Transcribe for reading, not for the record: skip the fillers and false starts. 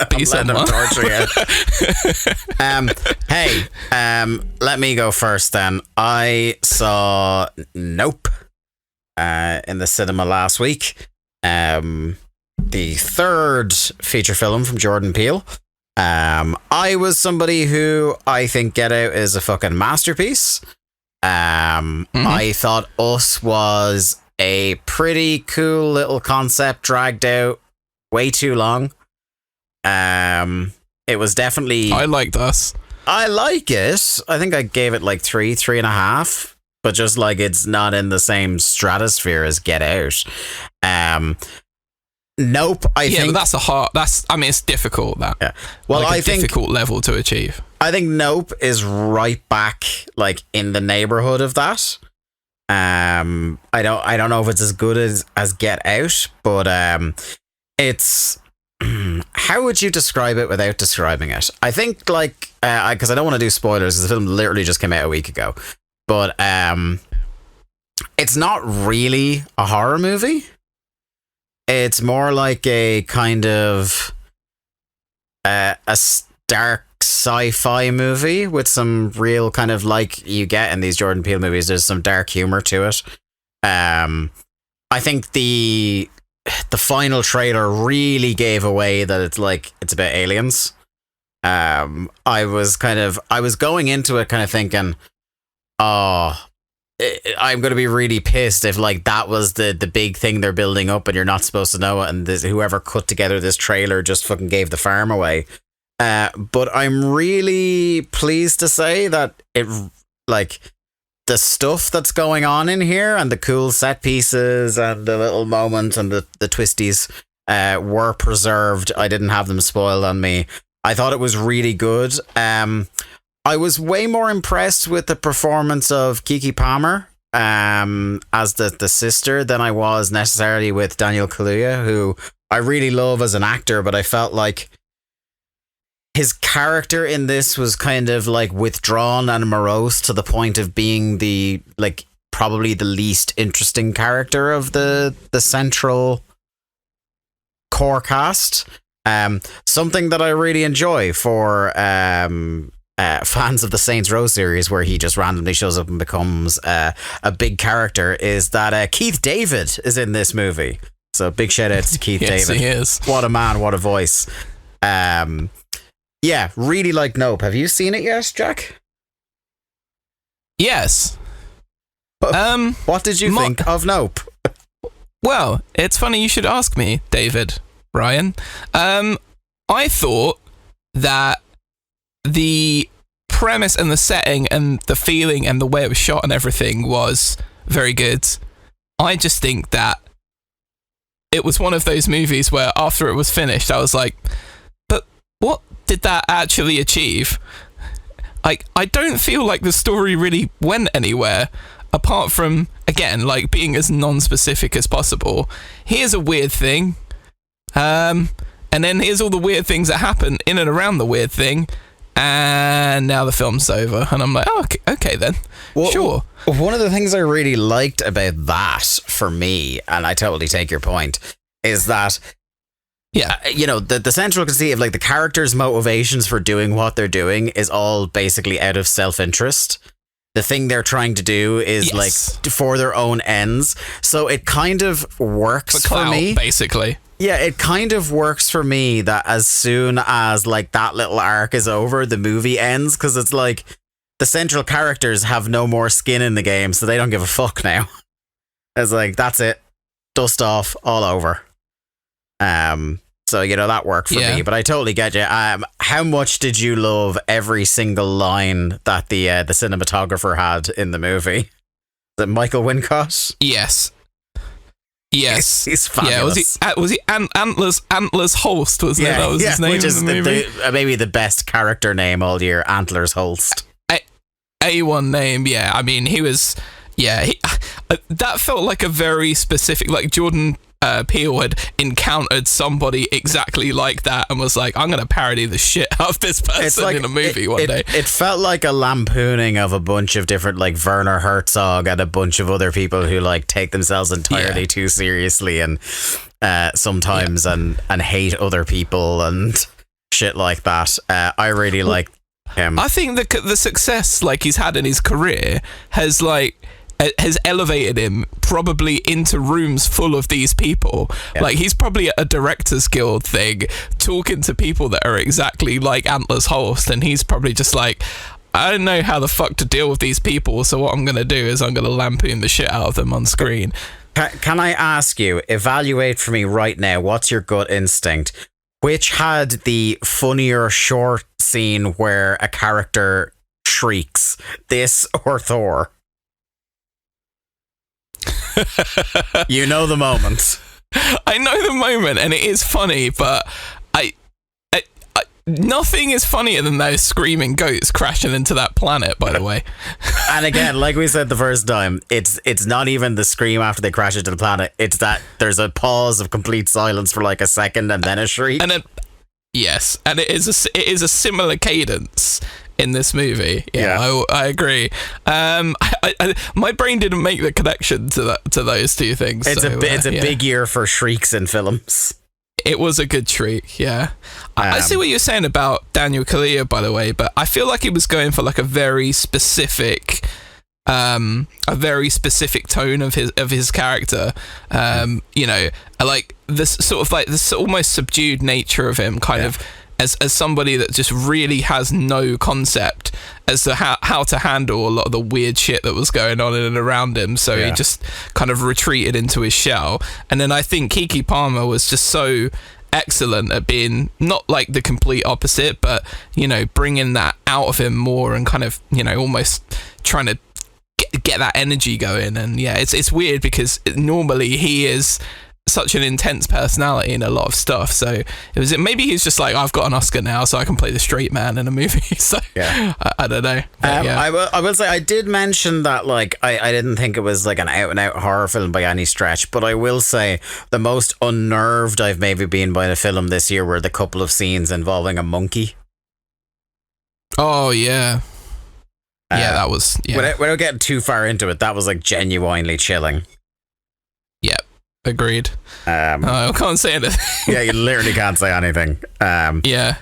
Be someone. Torture you. Hey, let me go first then. I saw Nope in the cinema last week. The third feature film from Jordan Peele. I was somebody who I think Get Out is a fucking masterpiece. I thought Us was a pretty cool little concept dragged out way too long. It was definitely... I liked Us. I like it. I think I gave it like 3.5, but just like it's not in the same stratosphere as Get Out. Nope. I think but it's difficult. Yeah. Well, like I think difficult level to achieve. I think Nope is right back, like in the neighborhood of that. I don't know if it's as good as Get Out, but it's. How would you describe it without describing it? I think like because I don't want to do spoilers because the film literally just came out a week ago, but it's not really a horror movie. It's more like a kind of a dark sci-fi movie with some real kind of like you get in these Jordan Peele movies. There's some dark humor to it. I think the final trailer really gave away that it's about aliens. I was going into it kind of thinking, oh, I'm going to be really pissed if like that was the big thing they're building up and you're not supposed to know it, and whoever cut together this trailer just fucking gave the farm away. But I'm really pleased to say that it like the stuff that's going on in here and the cool set pieces and the little moments and the twisties were preserved. I didn't have them spoiled on me. I thought it was really good. I was way more impressed with the performance of Keke Palmer as the sister than I was necessarily with Daniel Kaluuya, who I really love as an actor, but I felt like his character in this was kind of like withdrawn and morose to the point of being the like probably the least interesting character of the central core cast. Something that I really enjoy for fans of the Saints Row series, where he just randomly shows up and becomes a big character, is that Keith David is in this movie. So big shout out to Keith Yes, David. he is. What a man, what a voice. Yeah, really like Nope. Have you seen it yet, Jack? Yes. What did you think of Nope? Well, it's funny you should ask me, David, Ryan. I thought that the premise and the setting and the feeling and the way it was shot and everything was very good. I just think that it was one of those movies where after it was finished, I was like, but what did that actually achieve? I don't feel like the story really went anywhere apart from, again, like being as non-specific as possible. Here's a weird thing. And then here's all the weird things that happen in and around the weird thing. And now the film's over. And I'm like, oh, okay then. Well, sure. One of the things I really liked about that for me, and I totally take your point, is that the central conceit of like the characters' motivations for doing what they're doing is all basically out of self-interest. The thing they're trying to do is like for their own ends. So it kind of works for me. Basically. Yeah, it kind of works for me that as soon as like that little arc is over, the movie ends, because it's like the central characters have no more skin in the game, so they don't give a fuck now. It's like, that's it. Dust off, all over. So, that worked for me, but I totally get you. How much did you love every single line that the cinematographer had in the movie? Is it Michael Wincott? Yes. He's fabulous. Yeah, was he Antlers Holst, wasn't it? That was his name, which is in the movie. Maybe the best character name all year, Antlers Holst. A1 name, yeah. I mean, he was, that felt like a very specific, like Jordan Peele had encountered somebody exactly like that and was like, I'm going to parody the shit out of this person in a movie one day. It felt like a lampooning of a bunch of different, like Werner Herzog and a bunch of other people who like take themselves entirely too seriously. And sometimes and hate other people and shit like that. I really like him. I think the success like he's had in his career has elevated him probably into rooms full of these people. Yeah. Like he's probably at a Directors Guild thing talking to people that are exactly like Antler's host, and he's probably just like, I don't know how the fuck to deal with these people, so what I'm going to do is I'm going to lampoon the shit out of them on screen. Can I ask you, evaluate for me right now, what's your gut instinct? Which had the funnier short scene where a character shrieks, this or Thor? You know the moment. I know the moment, and it is funny, but nothing is funnier than those screaming goats crashing into that planet, by the way. And again, like we said the first time, it's not even the scream after they crash into the planet. It's that there's a pause of complete silence for like a second and then a shriek. And then, yes, and it is a similar cadence in this movie. Yeah. I agree. My brain didn't make the connection to those two things. It's a big year for shrieks in films. It was a good shriek, yeah. I see what you're saying about Daniel Kaluuya, by the way, but I feel like he was going for like a very specific tone of his character. You know, like this sort of like this almost subdued nature of him, kind of as somebody that just really has no concept as to how to handle a lot of the weird shit that was going on in and around him. So he just kind of retreated into his shell. And then I think Keke Palmer was just so excellent at being not like the complete opposite, but, you know, bringing that out of him more and kind of, you know, almost trying to get that energy going. And yeah, it's weird because normally he is such an intense personality in a lot of stuff, so maybe he's just like, I've got an Oscar now, so I can play the straight man in a movie. So I don't know. I will say I did mention that like I didn't think it was like an out and out horror film by any stretch, but I will say the most unnerved I've maybe been by a film this year were the couple of scenes involving a monkey. Oh yeah. That was without getting too far into it, that was like genuinely chilling. Yep. Agreed. I can't say anything. Yeah, you literally can't say anything. Yeah.